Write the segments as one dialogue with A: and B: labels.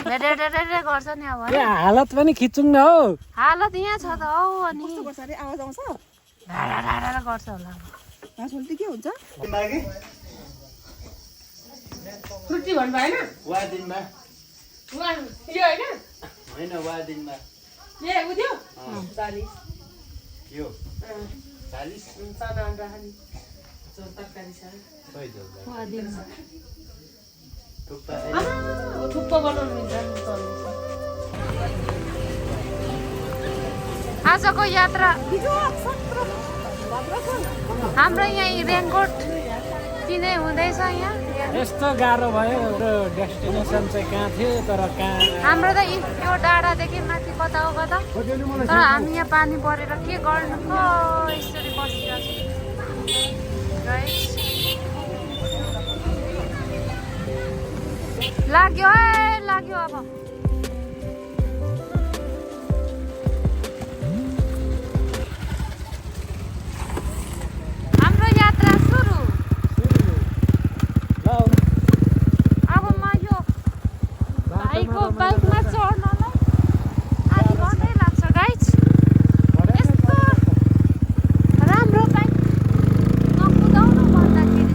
A: भेडेडेडे गर्छ नि अब
B: ए हालत पनि खिचौँ न हौ
A: हालत यहाँ छ त हौ अनि
C: कस्तो गर्छ अरे आवाज आउँछ
A: ढाडा गर्छ होला
C: घाँस उल्टी के हुन्छ
A: छुट्टी भन्नु भएन
D: वा दिनमा
A: यो होइन
D: होइन वा दिनमा
A: ए उ थियो 40
D: यो 40
A: सादा अन्डा खाने तरकारी छ
D: खै जाऊ थुक्पा
A: थुक्पा बनाउनु हुन्छ आजको यात्रा हाम्रो यहाँ रेनकोट किने हुँदैछ यहाँ
B: यस्तो गाह्रो भयो हाम्रो डेस्टिनेसन चाहिँ कहाँ थियो तर कहाँ
A: हाम्रो त यो डाँडादेखि माथि कता हो कता तर हामी यहाँ पानी परेर के गर्नु यसरी बसिरहेको छु लाग्यो है लाग्यो अब हाम्रो यात्रा सुरु अब म यो भाइको बाइकमा चढ्नलाई आधी घन्टै लाग्छ गाइज यस्तो राम्रो बाइक नकुदाउनु भन्दाखेरि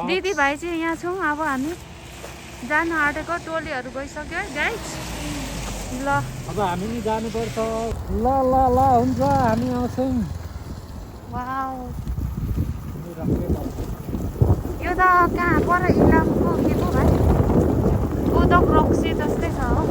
A: दिदी भाइ चाहिँ यहाँ छौँ अब हामी जानु आँटेको टोलीहरू गइसक्यो है गाइज ल
B: अब हामी नि जानुपर्छ ल ल ल हुन्छ हामी आउँछौँ
A: वाउ यो त कहाँ पर इलामको के पो भाइ उदक रक्सी जस्तै छ हो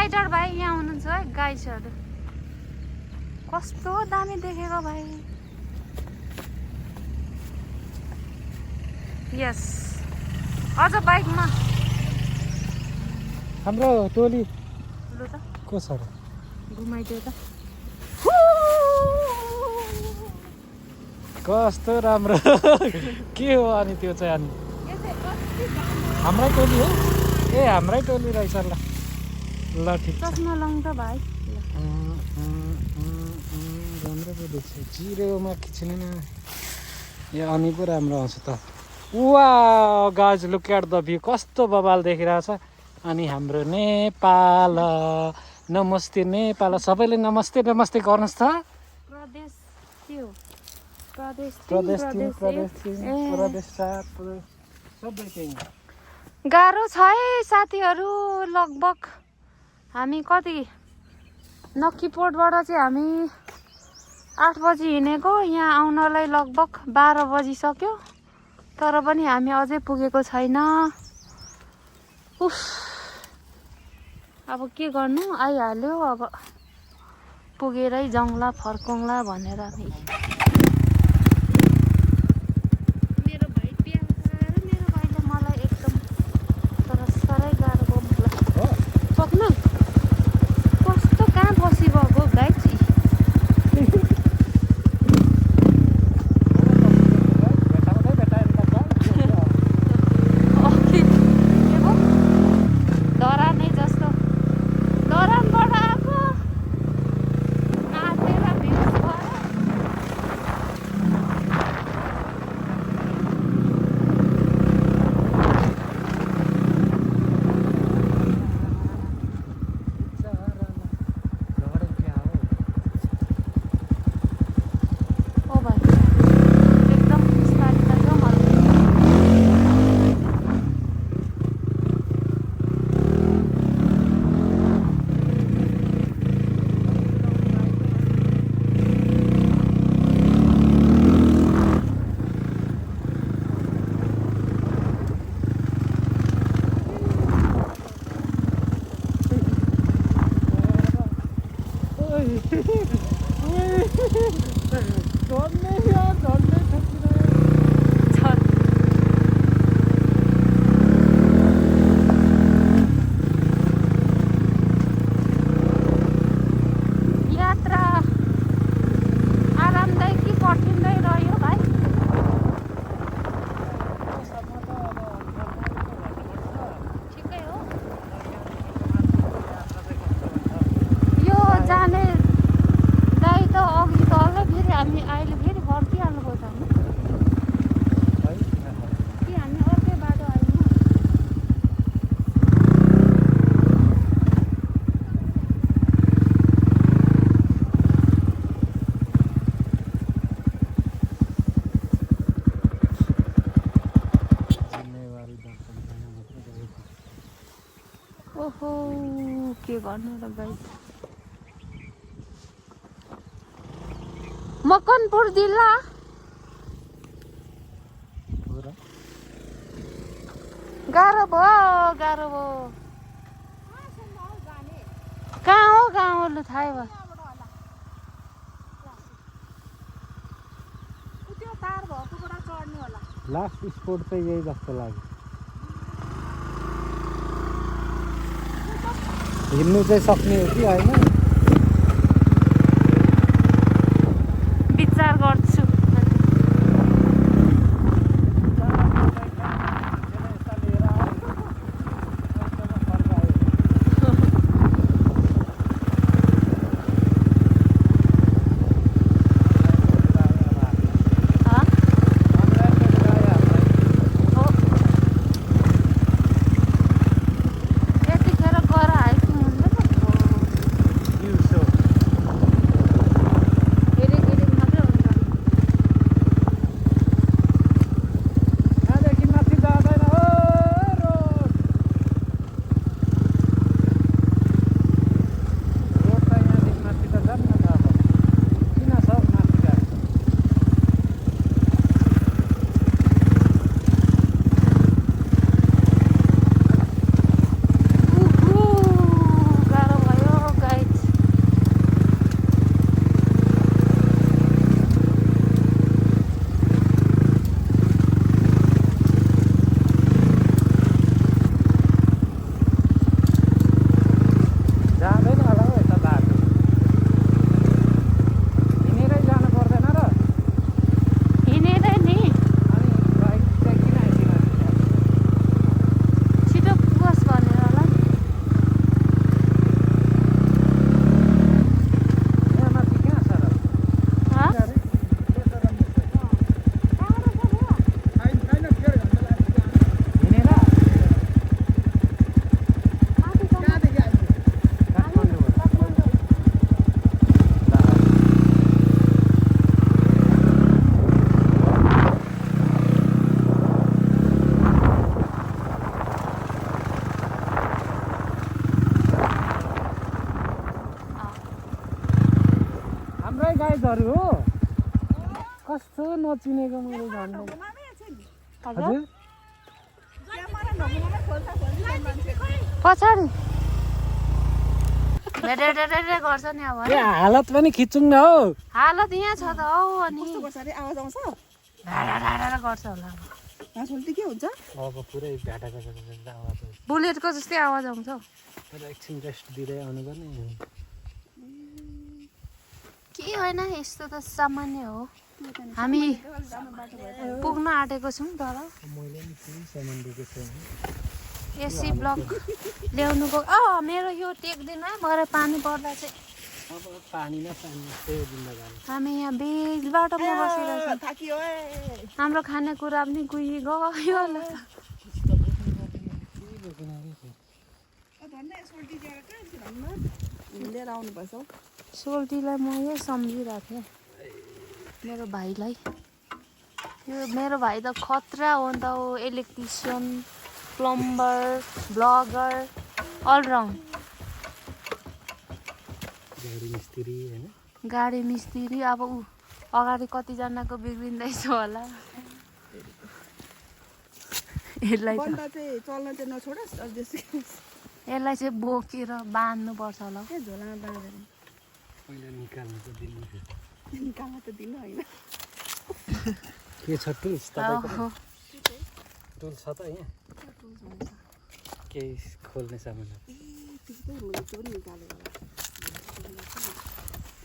A: राइडर भाइ यहाँ हुनुहुन्छ है गाइसहरू कस्तो दामी देखेको भाइ यस अझ बाइकमा
B: हाम्रो टोली
A: लु त
B: को छ र
A: घुमाइदियो त
B: कस्तो राम्रो के हो अनि त्यो चाहिँ अनि हाम्रै टोली हो ए हाम्रै टोली रहेछ ल ल ठिक छ
A: चस्मा लाउँ त भाइ
B: राम्रो पो देख्छ जिरोमा खिच्नु न यो अनि पो राम्रो आउँछ त वा guys look at the view कस्तो बबाल देखिरहेछ अनि हाम्रो नेपाल नमस्ते नेपाल सबैले नमस्ते नमस्ते गर्नुहोस् त
A: प्रदेश के हो प्रदेश
B: प्रदेश सबै त्यही
A: गाह्रो छ है साथीहरू लगभग हामी कति नक्कीपोर्टबाट चाहिँ हामी 8 बजी हिँडेको यहाँ आउनलाई लगभग 12 बजिसक्यो तर पनि हामी अझै पुगेको छैन उफ अब के गर्नु आइहाल्यो अब पुगेरै जाउँला फर्कौँला भनेर हामी मेरो भाइ प्यार मेरो भाइले मलाई एकदम तर साह्रै गाह्रो गर्नु सक्नु कस्तो कहाँ बसिरहेको गाइड ओहो के गर्नु र गाइस मकनपुर जिल्ला गाह्रो भयो कहाँ हो गाउँ लु थाहै भयो
B: लास्ट स्पोर्ट चाहिँ यही जस्तो लाग्यो हिँड्नु चाहिँ सक्ने हो कि होइन
A: विचार गर्छु
B: गाइजहरू हो कस्तो नचिनेको मैले झन् हजुर
A: पछाडि भेटे गर्छ नि अब
B: ए हालत पनि खिचौँ न हौ
A: हालत यहाँ छ त हौ अनि
C: कस्तो गर्छ अरे आवाज आउँछ
A: ढाडा गर्छ होला
C: नाचोल्टी के हुन्छ
B: अब पुरै घाटाको आवाज आउँछ
A: बुलेटको जस्तै आवाज आउँछ
B: तर एकछिन रेस्ट दिँदै आउनुपर्ने
A: के होइन यस्तो त सामान्य हो हामी पुग्न आँटेको छौँ तर
B: मैले नि केही सामान दिएको छु
A: एसी ब्लक ल्याउनुको मेरो यो टेक्दैन है भरे पानी पर्दा चाहिँ
B: अब पानी न पानी त्यही दिन लगाएर
A: हामी यहाँ बेल बाटोमा बसिरहेछौँ
C: थाकियो
A: हाम्रो खानेकुरा पनि गयो होला
C: भन्दै सोल्टी दिएर कहाँ छ भन्नु लिएर आउनुपर्छ हौ
A: सोल्टीलाई म यही सम्झिरहेको थिएँ मेरो भाइलाई यो मेरो भाइ त खतरा हो नि त हो इलेक्ट्रिसियन प्लम्बर ब्लगर अलराउन्ड गाडी मिस्त्री अब ऊ अगाडि कतिजनाको बिग्रिँदैछ होला यसलाई
C: बन्द चाहिँ चल्न चाहिँ नछोडोस्
A: यसलाई चाहिँ बोकेर बाँध्नुपर्छ होला
C: के झोलामा बाँधेर
B: पहिला निकाल्नु त दिनु
C: निकाल्न त दिनु होइन
B: के छ टुल्स तपाईँको
A: ओहो,
B: टुल छ त यहाँ केही खोल्ने सामानहरू
C: त्यस्तै हुन्छ त्यो पनि निकालेर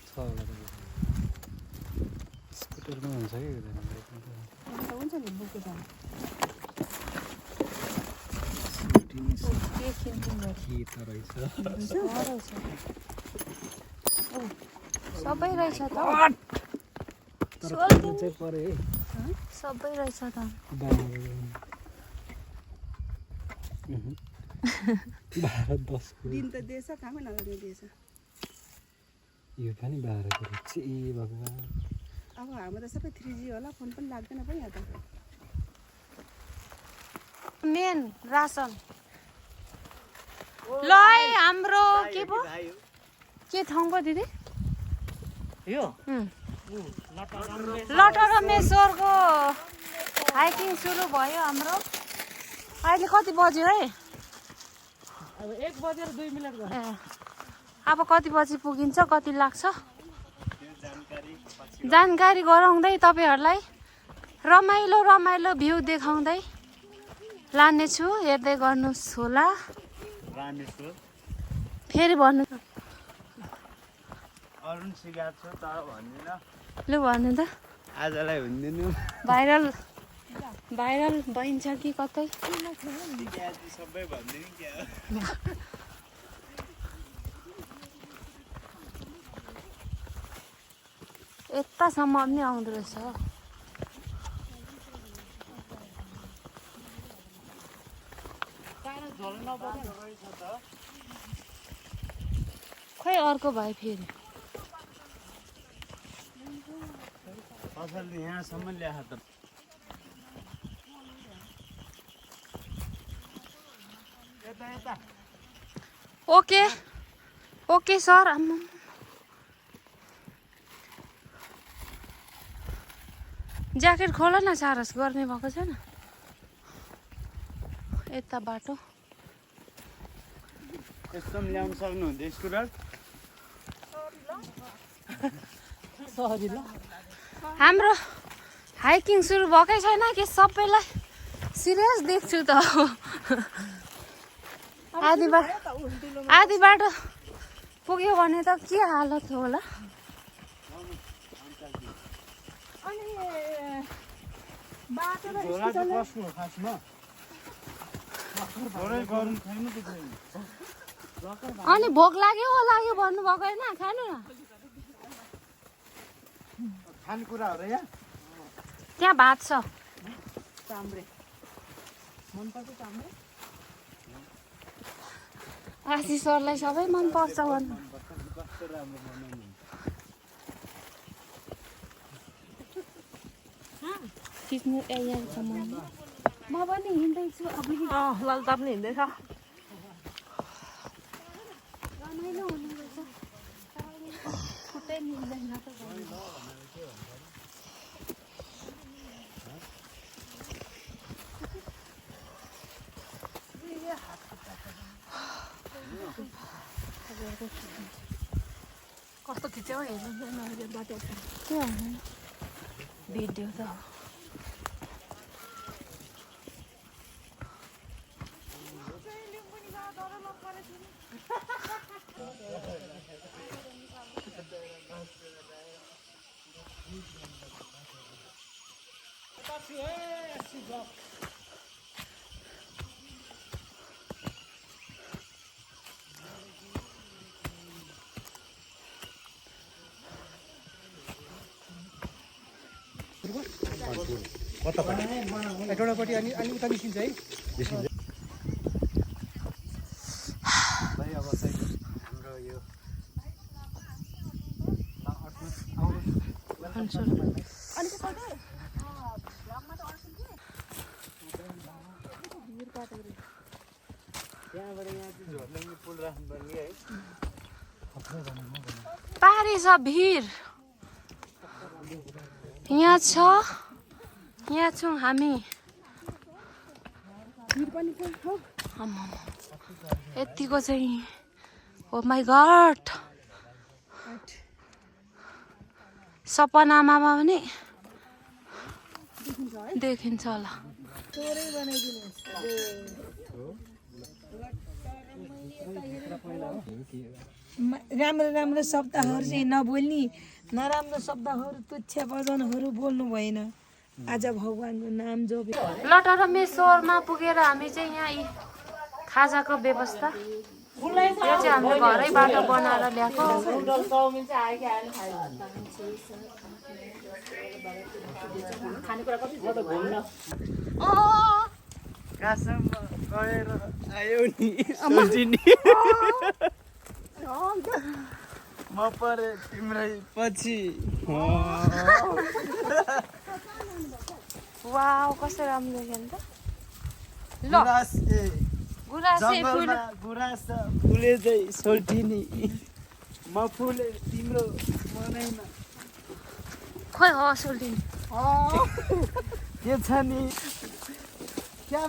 B: छ होला स्कुटरमा हुन्छ कि
C: अन्त हुन्छ नि बोकेको छ
A: के किन्छौँ
B: के त रहेछ
A: सबै रहेछ त
B: तर खोल्नु चाहिँ पऱ्यो है
A: सबै रहेछ त
B: भारत 10को
C: दिन त दिएछ कामै नगर्ने दिएछ
B: यो पनि 12 को रहेछ ए भगवान्
C: अब हाम्रो त सबै 3G होला फोन पनि लाग्दैन पनि यहाँ त
A: मेन रासन ल है हाम्रो के पो के ठाउँ पो दिदी
B: यो
A: लटरमेश्वरको हाइकिङ सुरु भयो हाम्रो अहिले कति बज्यो है
B: अब 1 बजेर 2 मिनेट
A: ए अब कति बजी पुगिन्छ कति लाग्छ जानकारी गराउँदै तपाईँहरूलाई रमाइलो रमाइलो भ्यू देखाउँदै लानेछु हेर्दै गर्नुहोस् होला फेरि भन्नु
D: अरुण सिकाएको छु तर भन्दिनँ
A: लु भन्नु त
D: आजलाई भन्दिनँ
A: भाइरल भइन्छ कि कतै
D: सबै भन्दिनँ क्या
A: यतासम्म पनि आउँदो रहेछ खै अर्को भाइ फेरि
D: फसल यहाँसम्म ल्याएको त
A: ओके ओके सर आम्मा ज्याकेट खोल न सारस गर्ने भएको छैन यता बाटो
D: यस्तो पनि ल्याउनु सक्नुहुन्थ्यो स्कुटर
B: सरी ल
A: हाम्रो हाइकिङ सुरु भएकै छैन कि सबैलाई सिरियस देख्छु त आधी बाटो पुग्यो भने त के हालत होला
D: झोला चाहिँ बस्नु खासमा झोलै गर्नु छैन
A: अनि भोक लाग्यो होला यो भन्नुभएको होइन खानु न
D: खानेकुराहरू यहाँ
A: त्यहाँ भात छ
C: चाम्रे मनपर्छ चाम्रे
A: आशिष सरलाई सबै मनपर्छ भन्नु
D: कस्तो राम्रो बनाउनु
A: खिच्नु यहाँ छ म पनि हिँड्दैछु अब
C: ललिता पनि हिँड्दैछ
A: रमाइलो हुने रहेछ हातै मिल्दैन त कस्तो खिच्यो हेर्नु बाटो के भिडियो त
D: एटोडापट्टि अनि उता निस्किन्छ है भाइ अब चाहिँ हाम्रो यो त्यहाँबाट यहाँ चाहिँ झोर्लिङ पुल राख्नुपर्ने है
A: पारी छ भिर यहाँ छ यहाँ छौँ हामी यतिको चाहिँ ओ माई गॉड सपनामा पनि देखिन्छ होला
E: राम्रो राम्रो शब्दहरू चाहिँ नबोल्ने नराम्रो शब्दहरू तुच्छ वचनहरू बोल्नु भएन आज भगवानको नाम जप
A: लटरमेश्वरमा पुगेर हामी चाहिँ यहाँ यी खाजाको व्यवस्था यो चाहिँ हामीले घरैबाट बनाएर ल्याएको
D: कहाँसम्म गएर आयो नि सोल्टिनी म परे तिम्रै पछि
A: वाउ कस्तो राम्रो देख्यो नि त ल गुराँसै फुल
D: गुराँस फुलेदै सोल्टिनी म फुले तिम्रो मनैमा
A: खोइ हो सोल्टिनी
D: के छ नि क्या